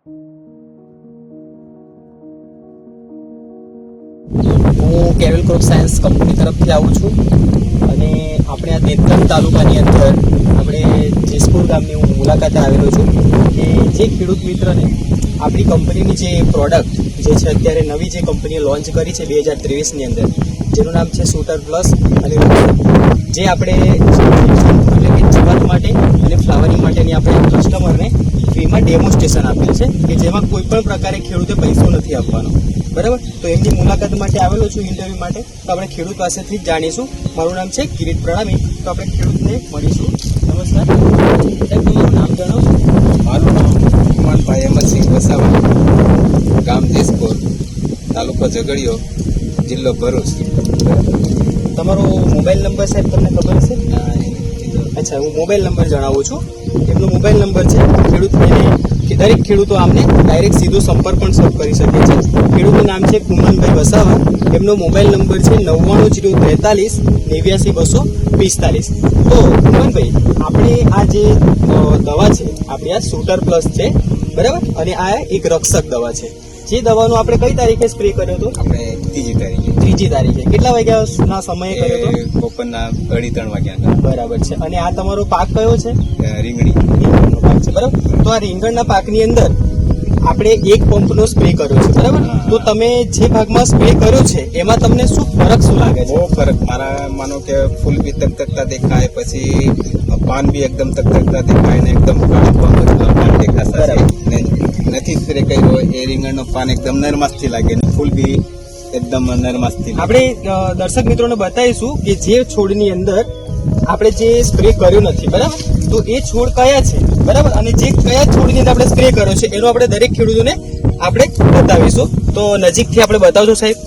હું Kerala crop science company તરફથી આવું છું અને આપણે આ દેવગઢ તાલુકાની અંદર આપણે જેસપુર ગામની હું મુલાકાતે આવેલો છું કે જે ખેડૂત મિત્રને આપણી કંપનીની જે પ્રોડક્ટ જે છે અત્યારે નવી જે કંપનીએ લોન્ચ કરી છે 2023ની અંદર, જેનું નામ છે શૂટર પ્લસ અને જે આપણે એટલે કે જીવાત માટે અને ફ્લાવરિંગ માટેની આપણે કસ્ટમરને ફ્રીમાં ડેમોન્સ્ટ્રેશન આપેલ છે કે જેમાં કોઈ પણ પ્રકારે ખેડૂતે પૈસો નથી આપવાનો, બરાબર. તો એમની મુલાકાત માટે આવેલો છું ઇન્ટરવ્યૂ માટે. તો આપણે ખેડૂત પાસેથી જ જાણીશું. મારું નામ છે કિરીટ પ્રણામી. તો આપણે ખેડૂતને મળીશું. નમસ્કાર સાહેબ, તમારું નામ જણાવો. મારું નામ હિમાનભાઈ અહેમદસિંહ વસાવા, ગામ જેસપુર, તાલુકો ઝઘડિયો, જિલ્લો ભરૂચ. તમારો મોબાઈલ નંબર સાહેબ તમને ખબર હશે? અચ્છા, હું મોબાઈલ નંબર જણાવું છું. એમનો મોબાઈલ નંબર છે. દરેક ખેડૂતો આમને ડાયરેક્ટ સીધો સંપર્ક પણ કરી શકે છે. ખેડૂતનું નામ છે કુમનભાઈ વસાવા. એમનો મોબાઈલ નંબર છે 99 043 89 245. તો કુમનભાઈ, આપણે આ જે દવા છે આપણી આ શૂટર પ્લસ છે, બરાબર, અને આ એક રક્ષક દવા છે. જે દવાનો આપણે કઈ તારીખે સ્પ્રે કર્યો હતો? આપણે ત્રીજી તારીખે. કેટલા વાગ્યાના સમયે કર્યો હતો? બપોરના 2:30 વાગ્યા. બરાબર છે. અને આ તમારો પાક કયો છે? રીંગણીનો પાક છે, બરાબર. તો આ રીંગણના પાકની અંદર આપણે એક પંપનો સ્પ્રે કર્યો છે, બરાબર. તો તમે જે ભાગમાં સ્પ્રે કર્યો છે એમાં તમને શું ફરક શું લાગે છે? બહુ ફરક. મારા માનો કે ફૂલ બી તકતકતા દેખાય, પછી પાન બી એકદમ તકતકતા દેખાય ને એકદમ પાન દેખાશે. નથી સ્પ્રે કર્યો એ રીંગણનો પાન એકદમ નરમાસથી લાગે ને ફૂલ બી એકદમ નરમાસથી. આપણે દર્શક મિત્રોને બતાવીશું કે જે છોડની અંદર આપણે જે સ્પ્રે કર્યો નથી, બરાબર, તો એ છોડ કયા છે, બરાબર, અને જે કયા છોડની અંદર આપણે સ્પ્રે કર્યો છે એનું આપણે દરેક ખેડૂતોને આપણે બતાવીશું. તો નજીકથી આપણે બતાવજો સાહેબ.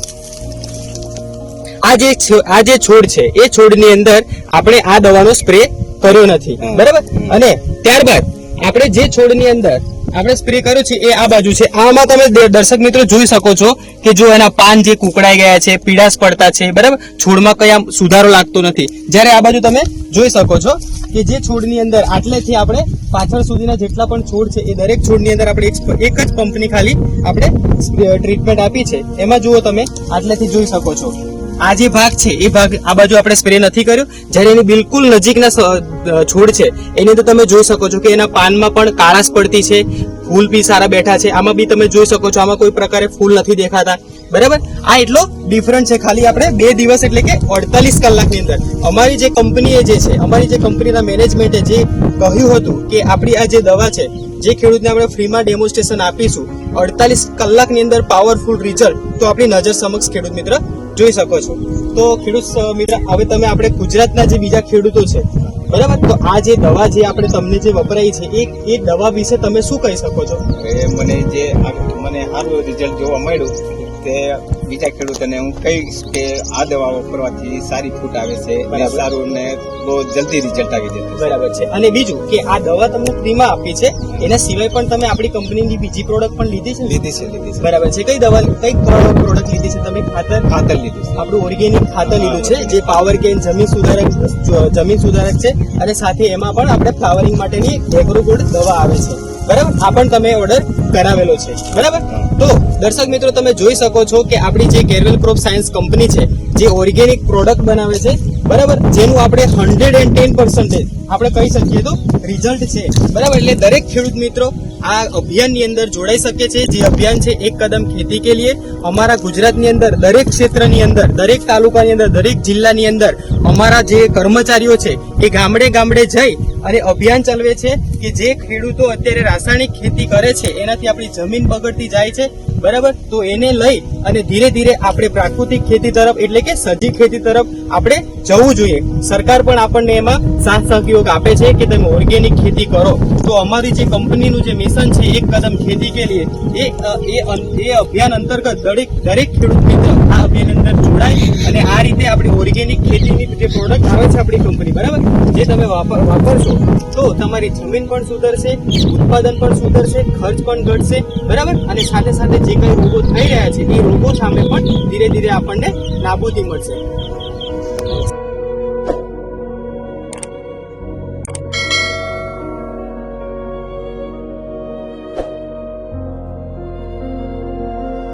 આ જે છોડ છે એ છોડની અંદર આપણે આ દવાનો સ્પ્રે કર્યો નથી, બરાબર. અને ત્યારબાદ આપણે જે છોડની અંદર આપણે સ્પ્રે કર્યો છે એ આ બાજુ છે. આમાં તમે દર્શક મિત્રો જોઈ શકો છો કે જો એના પાન જે કુકડાઈ ગયા છે, પીળાશ પડતા છે, બરાબર, છોડમાં કયા સુધારો લાગતો નથી. જ્યારે આ બાજુ તમે જોઈ શકો છો કે જે છોડની અંદર આટલેથી આપણે પાછળ સુધીના જેટલા પણ છોડ છે એ દરેક છોડની અંદર આપણે એક જ પંપની ખાલી આપણે ટ્રીટમેન્ટ આપી છે. એમાં જુઓ તમે આટલેથી જોઈ શકો છો આ જે ભાગ છે એ ભાગ આ બાજુ આપણે સ્પ્રે નથી કર્યો. જ્યારે એની બિલકુલ નજીકના છોડ છે એની અંદર તમે જોઈ શકો છો કે એના પાનમાં પણ કાળાશ પડતી છે, ફૂલ બી સારા બેઠા છે. આમાં બી તમે જોઈ શકો છો આમાં કોઈ પ્રકારે ફૂલ નથી દેખાતા, બરાબર. આ એટલો ડિફરન્ટ છે. ખાલી આપણે 2 દિવસ એટલે કે 48 કલાકની અંદર અમારી જે કંપનીએ જે છે, અમારી જે કંપનીના મેનેજમેન્ટે જે કહ્યું હતું કે આપણી આ જે દવા છે જે ખેડૂતને આપણે ફ્રીમાં ડેમોન્સ્ટ્રેશન આપીશું 48 કલાકની અંદર પાવરફુલ રિઝલ્ટ, તો આપણી નજર સમક્ષ ખેડૂત મિત્ર જોઈ શકો છો. તો ખેડૂત મિત્ર, હવે તમે આપણે ગુજરાતના જે બીજા ખેડૂતો છે, બરાબર, તો આ જે દવા જે આપણે તમને જે વપરાઈ છે એ દવા વિશે તમે શું કહી શકો છો? મને સારું રિઝલ્ટ જોવા મળ્યું તે બીજા ખેડૂતોને હું કહીશ કે આ દવા વાપરવાથી સારી ફૂટ આવે છે, સારું ને બહુ જલ્દી રિઝલ્ટ આવી જશે. બરાબર છે. અને બીજું કે આ દવા તમને ફ્રીમાં આપી છે, એના સિવાય પણ તમે આપણી કંપનીની બીજી પ્રોડક્ટ પણ લીધી છે? લીધી છે. બરાબર છે. કઈ પ્રોડક્ટ લીધી છે તમે? ખાતર લીધું છે. આપણું ઓર્ગેનિક ખાતર લીધું છે જે પાવર ગેન જમીન સુધારક છે, અને સાથે એમાં પણ આપણે ફ્લાવરિંગ માટેની એગ્રોગોલ્ડ દવા આવે છે, બરાબર. આ પણ તમે ઓર્ડર કરાવેલો છે, બરાબર. તો દર્શક મિત્રો, તમે જોઈ શકો છો કે આપણી જે કેરલ ક્રોપ સાયન્સ કંપની છે જે ઓર્ગેનિક પ્રોડક્ટ બનાવે છે, બરાબર, જેનું આપણે 110% આપણે કહી શકીએ તો રિઝલ્ટ છે, બરાબર. એટલે દરેક ખેડૂત મિત્રો આ અભિયાનની અંદર જોડાઈ શકે છે. જે અભિયાન છે એક કદમ ખેતી કે લીએ. અમારા ગુજરાતની અંદર દરેક ક્ષેત્રની અંદર, દરેક તાલુકાની અંદર, દરેક જિલ્લાની અંદર અમારા જે કર્મચારીઓ છે એ ગામડે ગામડે જઈ અને અભિયાન ચલાવે છે કે જે ખેડૂતો અત્યારે રાસાયણિક ખેતી કરે છે એનાથી આપણી જમીન બગડતી જાય છે, બરાબર. તો એને લઈ અને ધીરે ધીરે આપણે પ્રાકૃતિક ખેતી તરફ એટલે કે સજીવ ખેતી તરફ આપણે જવું જોઈએ. સરકાર પણ આપણને એમાં સાથ સહયોગ આપે છે કે તમે ઓર્ગેનિક ખેતી કરો. તો અમારી જે કંપનીનું જે મિશન છે એક કદમ ખેતી કે લીએ, એ અભિયાન અંતર્ગત દરેક ખેડૂત મિત્ર આ અભિયાન અંદર જોડાય અને આ રીતે આપણી ઓર્ગેનિક ખેતીની જે પ્રોડક્ટ આવે છે આપણી કંપની, બરાબર, જે તમે વાપરશો તો તમારી જમીન પણ સુધરશે, ઉત્પાદન પણ સુધરશે, ખર્ચ પણ ઘટશે, બરાબર. અને સાથે સાથે જે કઈ રોગો થઈ રહ્યા છે એ રોગો સામે પણ ધીરે ધીરે આપણને નાબૂદી મળશે.